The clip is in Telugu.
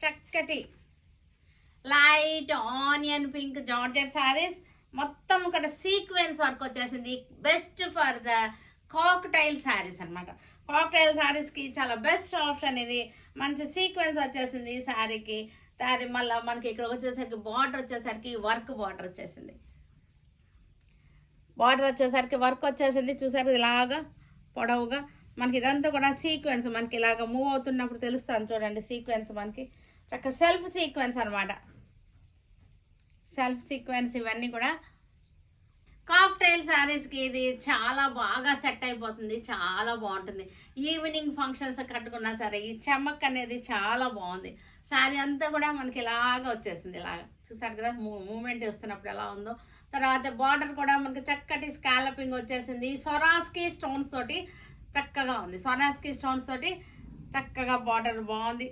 చక్కటి light onion pink georgette saris, మొత్తం ఇక్కడ సీక్వెన్స్ వర్క్ వచ్చేసింది. Best for the cocktail saris అనమాట. కాక్టైల్ శారీస్కి చాలా బెస్ట్ ఆప్షన్ ఇది. మంచి సీక్వెన్స్ వచ్చేసింది ఈ శారీకి. దాని మళ్ళీ మనకి ఇక్కడ వచ్చేసరికి బార్డర్ వచ్చేసరికి వర్క్ బార్డర్ వచ్చేసింది. బార్డర్ వచ్చేసరికి వర్క్ వచ్చేసింది. చూసారు ఇలాగా పొడవుగా మనకి ఇదంతా కూడా సీక్వెన్స్ మనకి ఇలాగ మూవ్ అవుతున్నప్పుడు తెలుస్తుంది చూడండి. సీక్వెన్స్ మనకి చక్కగా సెల్ఫ్ సీక్వెన్స్ అనమాట. సెల్ఫ్ సీక్వెన్స్ ఇవన్నీ కూడా కాక్టైల్ శారీస్కి ఇది చాలా బాగా సెట్ అయిపోతుంది. చాలా బాగుంటుంది. ఈవినింగ్ ఫంక్షన్స్ కట్టుకున్నా సరే ఈ చెమ్మక్ అనేది చాలా బాగుంది. శారీ అంతా కూడా మనకి ఇలాగా వచ్చేసింది. ఇలాగా చూసారు కదా మూమెంట్ ఇస్తున్నప్పుడు ఎలా ఉందో. తర్వాత బార్డర్ కూడా మనకి చక్కటి స్కాలపింగ్ వచ్చేసింది. స్వరాస్కి స్టోన్స్ తోటి చక్కగా ఉంది. స్వరాస్కి స్టోన్స్ తోటి చక్కగా బార్డర్ బాగుంది.